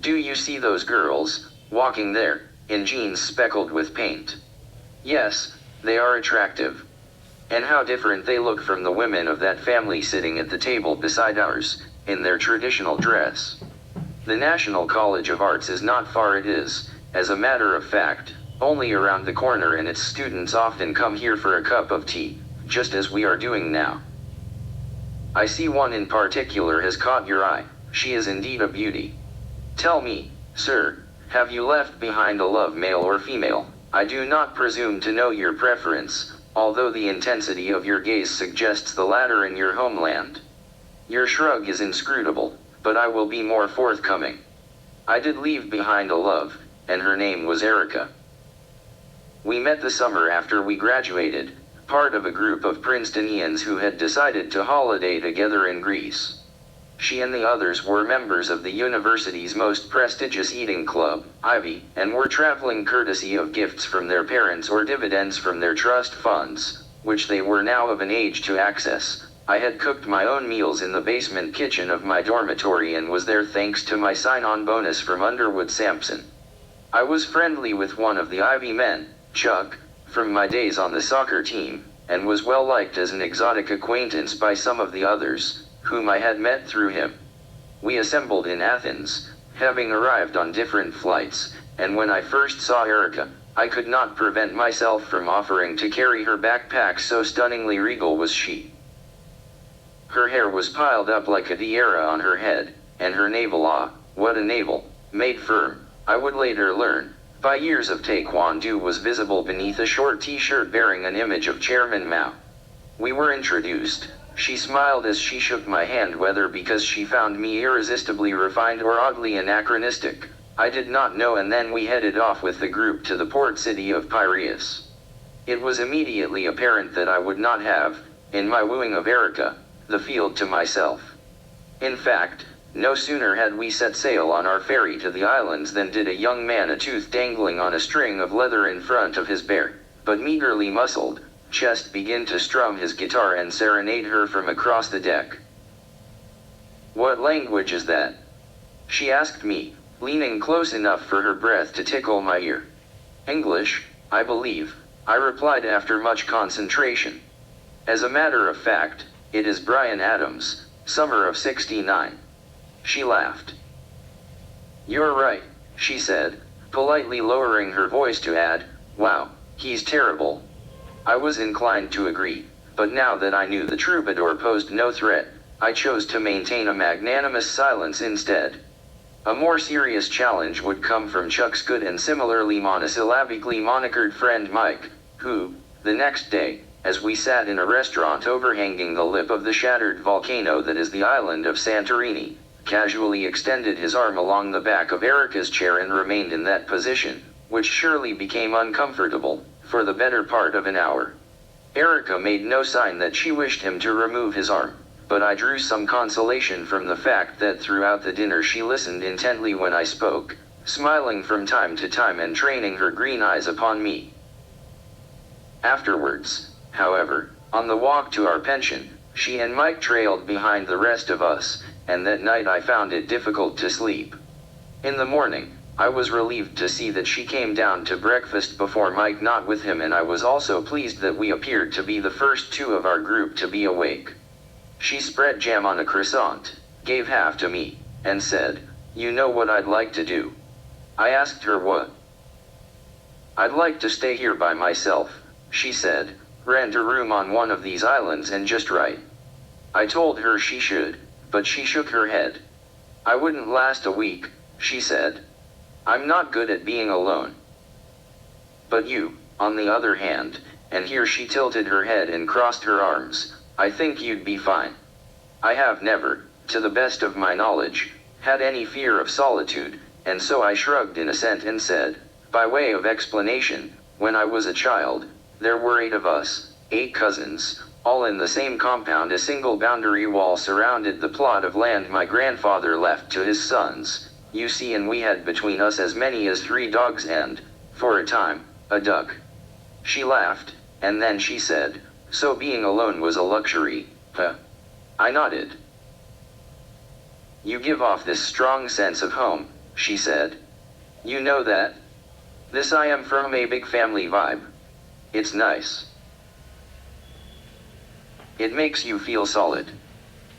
Do you see those girls, walking there, in jeans speckled with paint? Yes, they are attractive. And how different they look from the women of that family sitting at the table beside ours, in their traditional dress. The National College of Arts is not far. It is, as a matter of fact, only around the corner, and its students often come here for a cup of tea, just as we are doing now. I see one in particular has caught your eye. She is indeed a beauty. Tell me, sir, have you left behind a love, male or female? I do not presume to know your preference, although the intensity of your gaze suggests the latter in your homeland. Your shrug is inscrutable, but I will be more forthcoming. I did leave behind a love, and her name was Erica. We met the summer after we graduated, part of a group of Princetonians who had decided to holiday together in Greece. She and the others were members of the university's most prestigious eating club, Ivy, and were traveling courtesy of gifts from their parents or dividends from their trust funds, which they were now of an age to access. I had cooked my own meals in the basement kitchen of my dormitory and was there thanks to my sign-on bonus from Underwood Sampson. I was friendly with one of the Ivy men, Chuck, from my days on the soccer team, and was well liked as an exotic acquaintance by some of the others, whom I had met through him. We assembled in Athens, having arrived on different flights, and when I first saw Erica, I could not prevent myself from offering to carry her backpack, so stunningly regal was she. Her hair was piled up like a tiara on her head, and her navel, what a navel, made firm, I would later learn, by years of taekwondo, was visible beneath a short t-shirt bearing an image of Chairman Mao. We were introduced. She smiled as she shook my hand, whether because she found me irresistibly refined or oddly anachronistic, I did not know, and then we headed off with the group to the port city of Piraeus. It was immediately apparent that I would not have, in my wooing of Erica, the field to myself. In fact, no sooner had we set sail on our ferry to the islands than did a young man, a tooth dangling on a string of leather in front of his bare, but meagerly muscled, chest, begin to strum his guitar and serenade her from across the deck. "What language is that?" she asked me, leaning close enough for her breath to tickle my ear. "English, I believe," I replied after much concentration. "As a matter of fact, it is Bryan Adams, summer of '69. She laughed. "You're right," she said, politely lowering her voice to add, "Wow, he's terrible." I was inclined to agree, but now that I knew the troubadour posed no threat, I chose to maintain a magnanimous silence instead. A more serious challenge would come from Chuck's good and similarly monosyllabically monikered friend Mike, who, the next day, as we sat in a restaurant overhanging the lip of the shattered volcano that is the island of Santorini, casually extended his arm along the back of Erica's chair and remained in that position, which surely became uncomfortable, for the better part of an hour. Erica made no sign that she wished him to remove his arm, but I drew some consolation from the fact that throughout the dinner she listened intently when I spoke, smiling from time to time and training her green eyes upon me. Afterwards, however, on the walk to our pension, she and Mike trailed behind the rest of us, and that night I found it difficult to sleep. In the morning, I was relieved to see that she came down to breakfast before Mike, not with him, and I was also pleased that we appeared to be the first two of our group to be awake. She spread jam on a croissant, gave half to me, and said, "You know what I'd like to do?" I asked her what. "I'd like to stay here by myself," she said, "rent a room on one of these islands and just write." I told her she should, but she shook her head. "I wouldn't last a week," she said. "I'm not good at being alone. But you, on the other hand," and here she tilted her head and crossed her arms, "I think you'd be fine." I have never, to the best of my knowledge, had any fear of solitude, and so I shrugged in assent and said, "By way of explanation, when I was a child, there were 8 of us, 8 cousins, all in the same compound. A single boundary wall surrounded the plot of land my grandfather left to his sons, you see, and we had between us as many as 3 dogs and, for a time, a duck." She laughed, and then she said, "So being alone was a luxury, huh?" I nodded. "You give off this strong sense of home," she said. You know that? This I am from a big family vibe. It's nice. It makes you feel solid.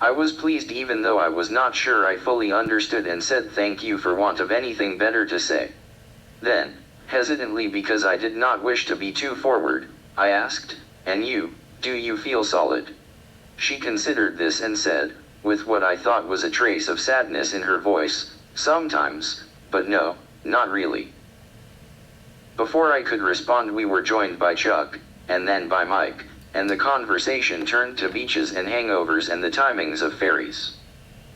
I was pleased even though I was not sure I fully understood and said thank you for want of anything better to say. Then, hesitantly because I did not wish to be too forward, I asked, and you, do you feel solid? She considered this and said, with what I thought was a trace of sadness in her voice, sometimes, but no, not really. Before I could respond we were joined by Chuck, and then by Mike, and the conversation turned to beaches and hangovers and the timings of ferries.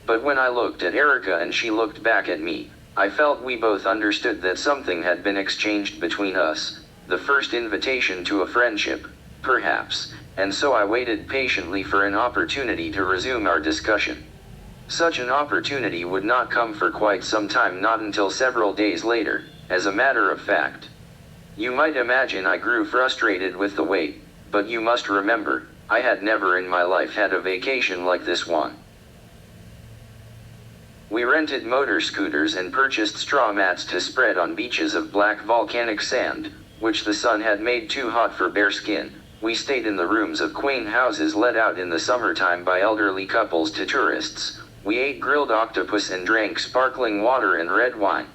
But when I looked at Erica and she looked back at me, I felt we both understood that something had been exchanged between us, the first invitation to a friendship, perhaps, and so I waited patiently for an opportunity to resume our discussion. Such an opportunity would not come for quite some time, not until several days later, as a matter of fact. You might imagine I grew frustrated with the wait, but you must remember, I had never in my life had a vacation like this one. We rented motor scooters and purchased straw mats to spread on beaches of black volcanic sand, which the sun had made too hot for bare skin. We stayed in the rooms of quaint houses let out in the summertime by elderly couples to tourists. We ate grilled octopus and drank sparkling water and red wine.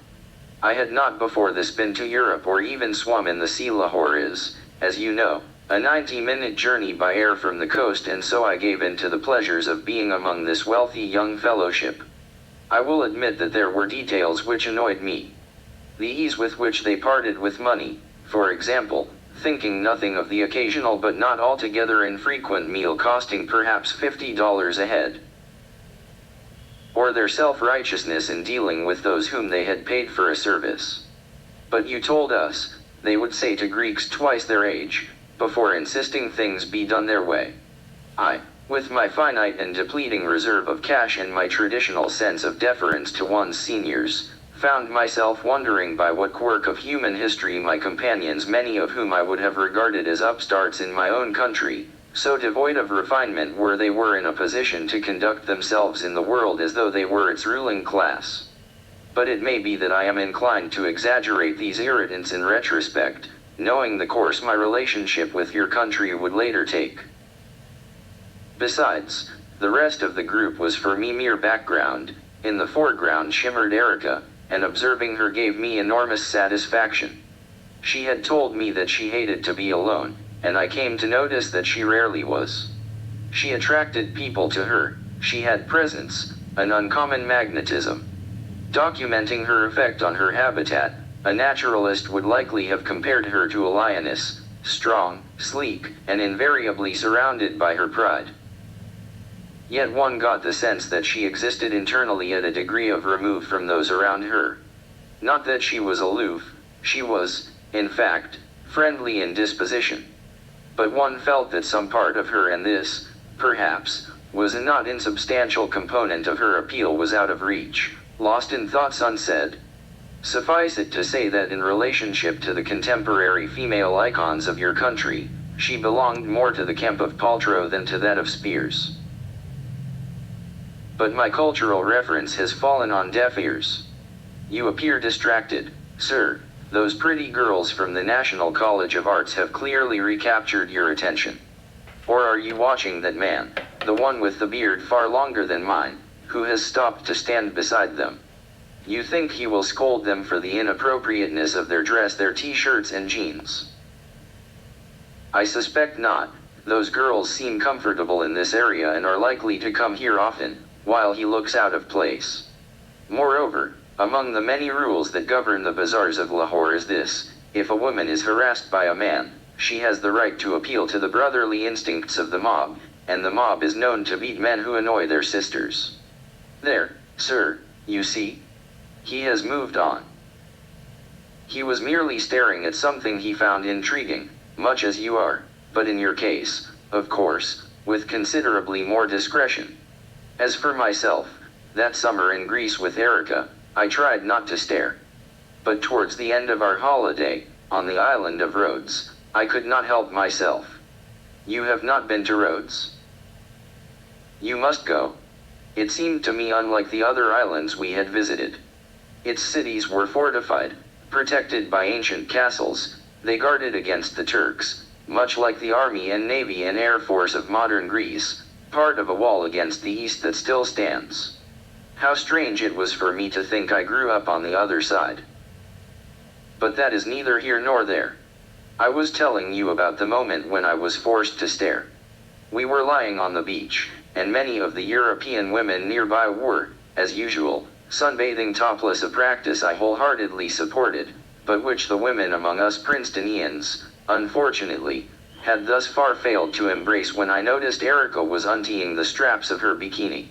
I had not before this been to Europe or even swum in the sea. Lahore is, as you know, a 90-minute journey by air from the coast, and so I gave in to the pleasures of being among this wealthy young fellowship. I will admit that there were details which annoyed me. The ease with which they parted with money, for example, thinking nothing of the occasional but not altogether infrequent meal costing perhaps $50 a head. Or their self-righteousness in dealing with those whom they had paid for a service. But you told us, they would say to Greeks twice their age, before insisting things be done their way. I, with my finite and depleting reserve of cash and my traditional sense of deference to one's seniors, found myself wondering by what quirk of human history my companions, many of whom I would have regarded as upstarts in my own country, so devoid of refinement were in a position to conduct themselves in the world as though they were its ruling class. But it may be that I am inclined to exaggerate these irritants in retrospect, knowing the course my relationship with your country would later take. Besides, the rest of the group was for me mere background. In the foreground shimmered Erica, and observing her gave me enormous satisfaction. She had told me that she hated to be alone, and I came to notice that she rarely was. She attracted people to her, she had presence, an uncommon magnetism. Documenting her effect on her habitat, a naturalist would likely have compared her to a lioness, strong, sleek, and invariably surrounded by her pride. Yet one got the sense that she existed internally at a degree of remove from those around her. Not that she was aloof, she was, in fact, friendly in disposition. But one felt that some part of her, and this, perhaps, was a not insubstantial component of her appeal, was out of reach, lost in thoughts unsaid. Suffice it to say that in relationship to the contemporary female icons of your country, she belonged more to the camp of Paltrow than to that of Spears. But my cultural reference has fallen on deaf ears. You appear distracted, sir. Those pretty girls from the National College of Arts have clearly recaptured your attention. Or are you watching that man, the one with the beard far longer than mine, who has stopped to stand beside them? You think he will scold them for the inappropriateness of their dress, their t-shirts and jeans? I suspect not. Those girls seem comfortable in this area and are likely to come here often, while he looks out of place. Moreover, among the many rules that govern the bazaars of Lahore is this: if a woman is harassed by a man, she has the right to appeal to the brotherly instincts of the mob, and the mob is known to beat men who annoy their sisters. There, sir, you see? He has moved on. He was merely staring at something he found intriguing, much as you are, but in your case, of course, with considerably more discretion. As for myself, that summer in Greece with Erica, I tried not to stare. But towards the end of our holiday, on the island of Rhodes, I could not help myself. You have not been to Rhodes? You must go. It seemed to me unlike the other islands we had visited. Its cities were fortified, protected by ancient castles. They guarded against the Turks, much like the army and navy and air force of modern Greece, part of a wall against the east that still stands. How strange it was for me to think I grew up on the other side. But that is neither here nor there. I was telling you about the moment when I was forced to stare. We were lying on the beach, and many of the European women nearby were, as usual, sunbathing topless, a practice I wholeheartedly supported, but which the women among us Princetonians, unfortunately, had thus far failed to embrace when I noticed Erica was unteeing the straps of her bikini.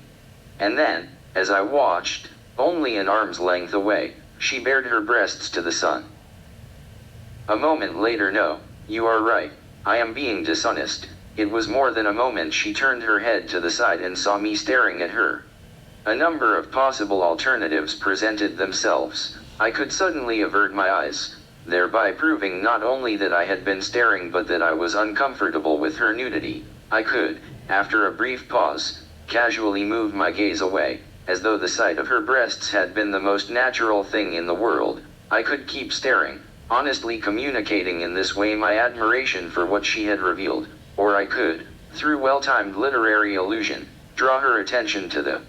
And then, as I watched, only an arm's length away, she bared her breasts to the sun. A moment later, no, you are right, I am being dishonest. It was more than a moment. She turned her head to the side and saw me staring at her. A number of possible alternatives presented themselves. I could suddenly avert my eyes, thereby proving not only that I had been staring but that I was uncomfortable with her nudity. I could, after a brief pause, casually move my gaze away, as though the sight of her breasts had been the most natural thing in the world. I could keep staring, honestly communicating in this way my admiration for what she had revealed, or I could, through well-timed literary allusion, draw her attention to the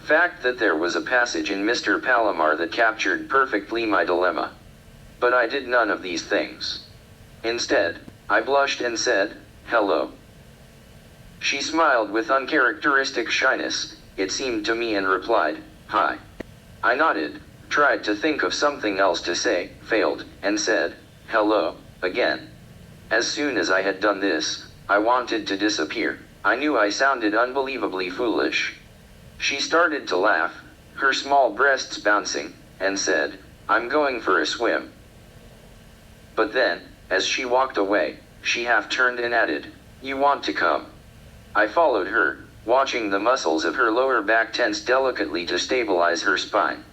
fact that there was a passage in Mr. Palomar that captured perfectly my dilemma. But I did none of these things. Instead, I blushed and said, "Hello." She smiled with uncharacteristic shyness, it seemed to me, and replied, "Hi." I nodded, tried to think of something else to say, failed, and said, "Hello," again. As soon as I had done this, I wanted to disappear. I knew I sounded unbelievably foolish. She started to laugh, her small breasts bouncing, and said, "I'm going for a swim." But then, as she walked away, she half turned and added, "You want to come?" I followed her, watching the muscles of her lower back tense delicately to stabilize her spine.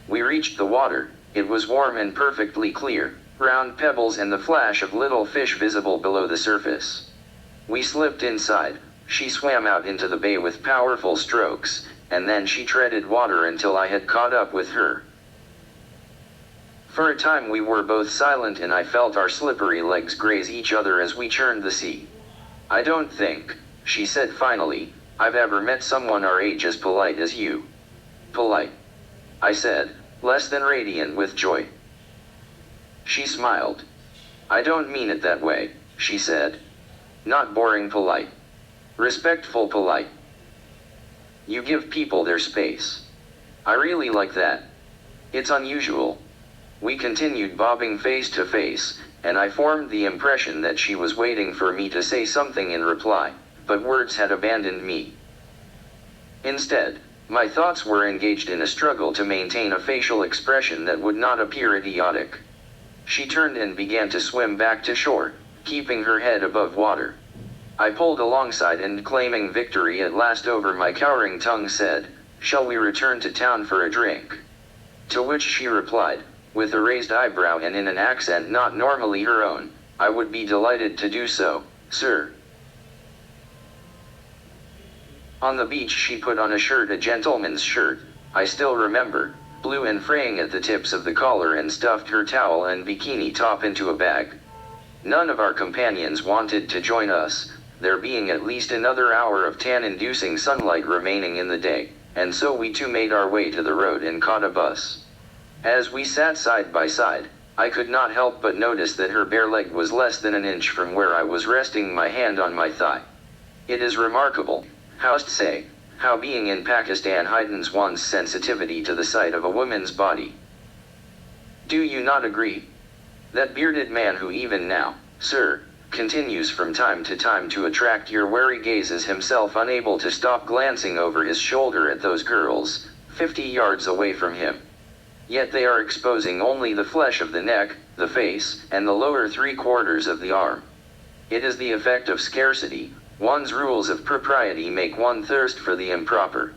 We reached the water. It was warm and perfectly clear, round pebbles and the flash of little fish visible below the surface. We slipped inside. She swam out into the bay with powerful strokes, and then she treaded water until I had caught up with her. For a time we were both silent, and I felt our slippery legs graze each other as we churned the sea. "I don't think," she said finally, "I've ever met someone our age as polite as you." "Polite?" I said, less than radiant with joy. She smiled. "I don't mean it that way," she said. "Not boring polite. Respectful polite. You give people their space. I really like that. It's unusual." We continued bobbing face to face, and I formed the impression that she was waiting for me to say something in reply, but words had abandoned me. Instead, my thoughts were engaged in a struggle to maintain a facial expression that would not appear idiotic. She turned and began to swim back to shore, keeping her head above water. I pulled alongside and, claiming victory at last over my cowering tongue, said, "Shall we return to town for a drink?" To which she replied, with a raised eyebrow and in an accent not normally her own, "I would be delighted to do so, sir." On the beach she put on a shirt, a gentleman's shirt, I still remember, blue and fraying at the tips of the collar, and stuffed her towel and bikini top into a bag. None of our companions wanted to join us, there being at least another hour of tan-inducing sunlight remaining in the day, and so we too made our way to the road and caught a bus. As we sat side by side, I could not help but notice that her bare leg was less than an inch from where I was resting my hand on my thigh. It is remarkable, how being in Pakistan heightens one's sensitivity to the sight of a woman's body. Do you not agree? That bearded man who even now, sir, continues from time to time to attract your wary gaze is himself unable to stop glancing over his shoulder at those girls, 50 yards away from him. Yet they are exposing only the flesh of the neck, the face, and the lower 3/4 of the arm. It is the effect of scarcity. One's rules of propriety make one thirst for the improper.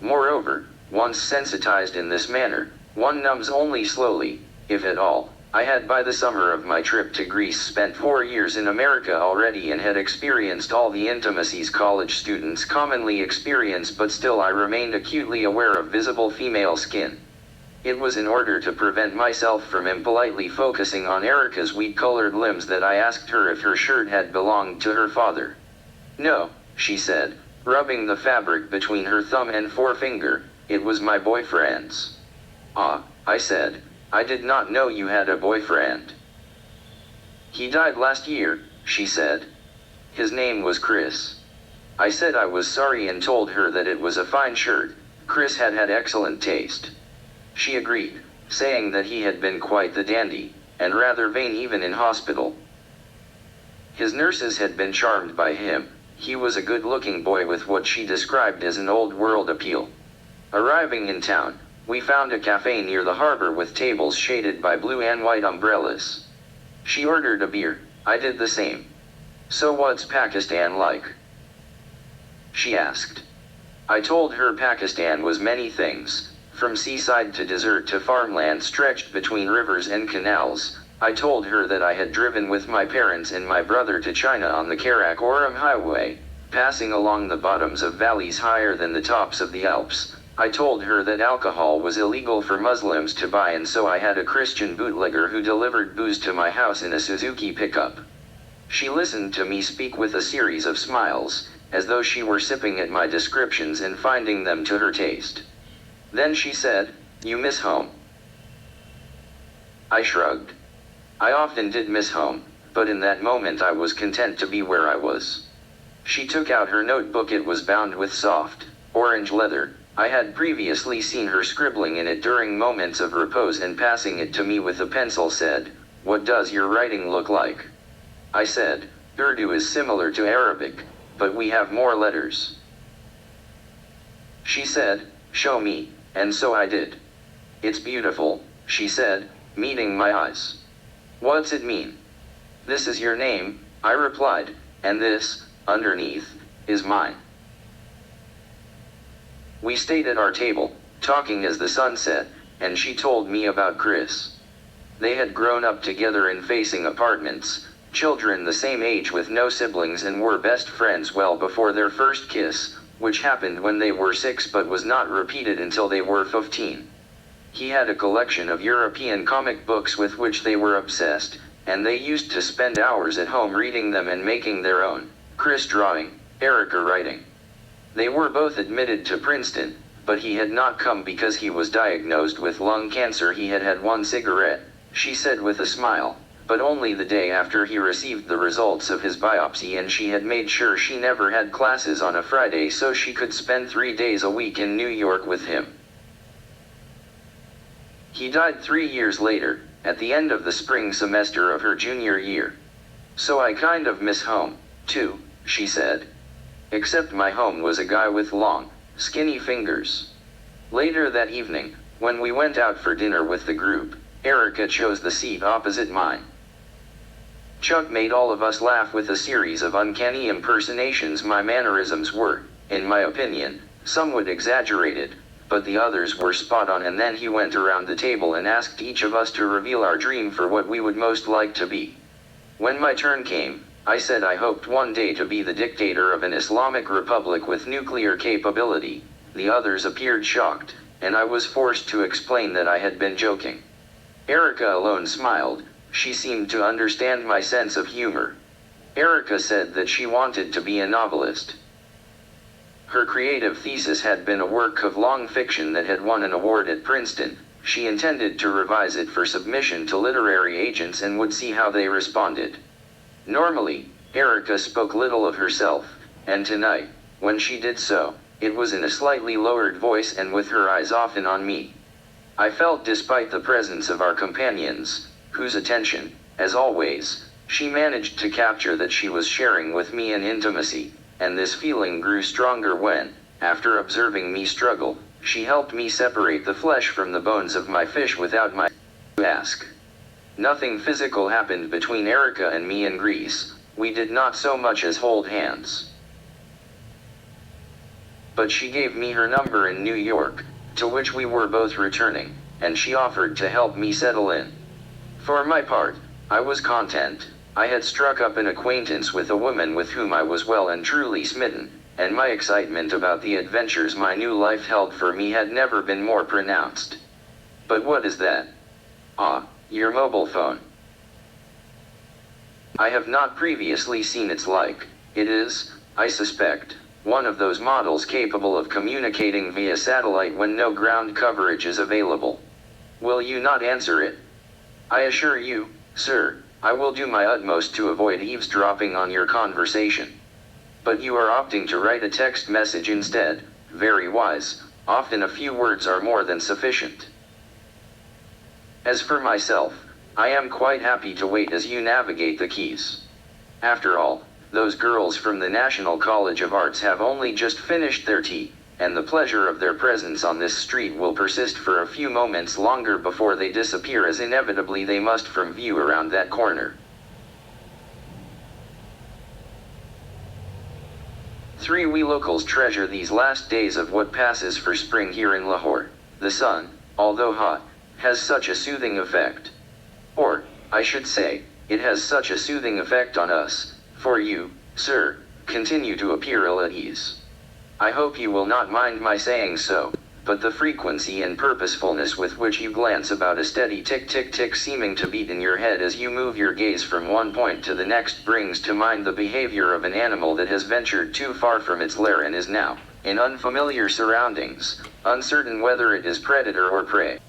Moreover, once sensitized in this manner, one numbs only slowly, if at all, I had by the summer of my trip to Greece spent 4 years in America already and had experienced all the intimacies college students commonly experience, but still I remained acutely aware of visible female skin. It was in order to prevent myself from impolitely focusing on Erica's wheat-colored limbs that I asked her if her shirt had belonged to her father. "No," she said, rubbing the fabric between her thumb and forefinger, "it was my boyfriend's." "Ah," I said, "I did not know you had a boyfriend." "He died last year," she said. "His name was Chris." I said I was sorry and told her that it was a fine shirt. Chris had excellent taste. She agreed, saying that he had been quite the dandy, and rather vain even in hospital. His nurses had been charmed by him. He was a good-looking boy with what she described as an old-world appeal. Arriving in town, we found a cafe near the harbor with tables shaded by blue and white umbrellas. She ordered a beer. I did the same. "So what's Pakistan like?" she asked. I told her Pakistan was many things, from seaside to desert to farmland stretched between rivers and canals. I told her that I had driven with my parents and my brother to China on the Karakoram highway, passing along the bottoms of valleys higher than the tops of the Alps. I told her that alcohol was illegal for Muslims to buy, and so I had a Christian bootlegger who delivered booze to my house in a Suzuki pickup. She listened to me speak with a series of smiles, as though she were sipping at my descriptions and finding them to her taste. Then she said, "You miss home?" I shrugged. I often did miss home, but in that moment I was content to be where I was. She took out her notebook. It was bound with soft, orange leather. I had previously seen her scribbling in it during moments of repose, and passing it to me with a pencil said, "What does your writing look like?" I said, "Urdu is similar to Arabic, but we have more letters." She said, "Show me," and so I did. "It's beautiful," she said, meeting my eyes. "What's it mean?" "This is your name," I replied, "and this, underneath, is mine." We stayed at our table, talking as the sun set, and she told me about Chris. They had grown up together in facing apartments, children the same age with no siblings, and were best friends well before their first kiss, which happened when they were 6 but was not repeated until they were 15. He had a collection of European comic books with which they were obsessed, and they used to spend hours at home reading them and making their own, Chris drawing, Erica writing. They were both admitted to Princeton, but he had not come because he was diagnosed with lung cancer. He had had one cigarette, she said with a smile, but only the day after he received the results of his biopsy, and she had made sure she never had classes on a Friday so she could spend 3 days a week in New York with him. He died 3 years later, at the end of the spring semester of her junior year. "So I kind of miss home, too," she said. "Except my home was a guy with long, skinny fingers." Later that evening, when we went out for dinner with the group, Erica chose the seat opposite mine. Chuck made all of us laugh with a series of uncanny impersonations. My mannerisms were, in my opinion, somewhat exaggerated, but the others were spot on, and then he went around the table and asked each of us to reveal our dream for what we would most like to be. When my turn came, I said I hoped one day to be the dictator of an Islamic republic with nuclear capability. The others appeared shocked, and I was forced to explain that I had been joking. Erica alone smiled. She seemed to understand my sense of humor. Erica said that she wanted to be a novelist. Her creative thesis had been a work of long fiction that had won an award at Princeton. She intended to revise it for submission to literary agents and would see how they responded. Normally, Erica spoke little of herself, and tonight, when she did so, it was in a slightly lowered voice and with her eyes often on me. I felt, despite the presence of our companions, whose attention, as always, she managed to capture, that she was sharing with me an intimacy, and this feeling grew stronger when, after observing me struggle, she helped me separate the flesh from the bones of my fish without my ask. Nothing physical happened between Erica and me in Greece. We did not so much as hold hands. But she gave me her number in New York, to which we were both returning, and she offered to help me settle in. For my part, I was content. I had struck up an acquaintance with a woman with whom I was well and truly smitten, and my excitement about the adventures my new life held for me had never been more pronounced. But what is that? Ah, your mobile phone. I have not previously seen its like. It is, I suspect, one of those models capable of communicating via satellite when no ground coverage is available. Will you not answer it? I assure you, sir, I will do my utmost to avoid eavesdropping on your conversation. But you are opting to write a text message instead. Very wise. Often a few words are more than sufficient. As for myself, I am quite happy to wait as you navigate the keys. After all, those girls from the National College of Arts have only just finished their tea, and the pleasure of their presence on this street will persist for a few moments longer before they disappear, as inevitably they must from view around that corner. 3. We locals treasure these last days of what passes for spring here in Lahore. The sun, although hot, has such a soothing effect. Or, I should say, it has such a soothing effect on us, for you, sir, continue to appear ill at ease. I hope you will not mind my saying so, but the frequency and purposefulness with which you glance about, a steady tick-tick-tick seeming to beat in your head as you move your gaze from one point to the next, brings to mind the behavior of an animal that has ventured too far from its lair and is now, in unfamiliar surroundings, uncertain whether it is predator or prey.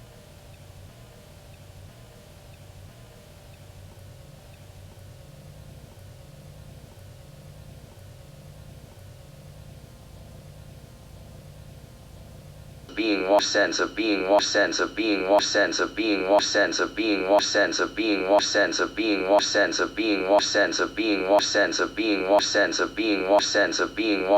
Sense of being sense of being sense of being sense of being sense of being sense of being sense of being sense of being sense of being sense of being sense of being sense of being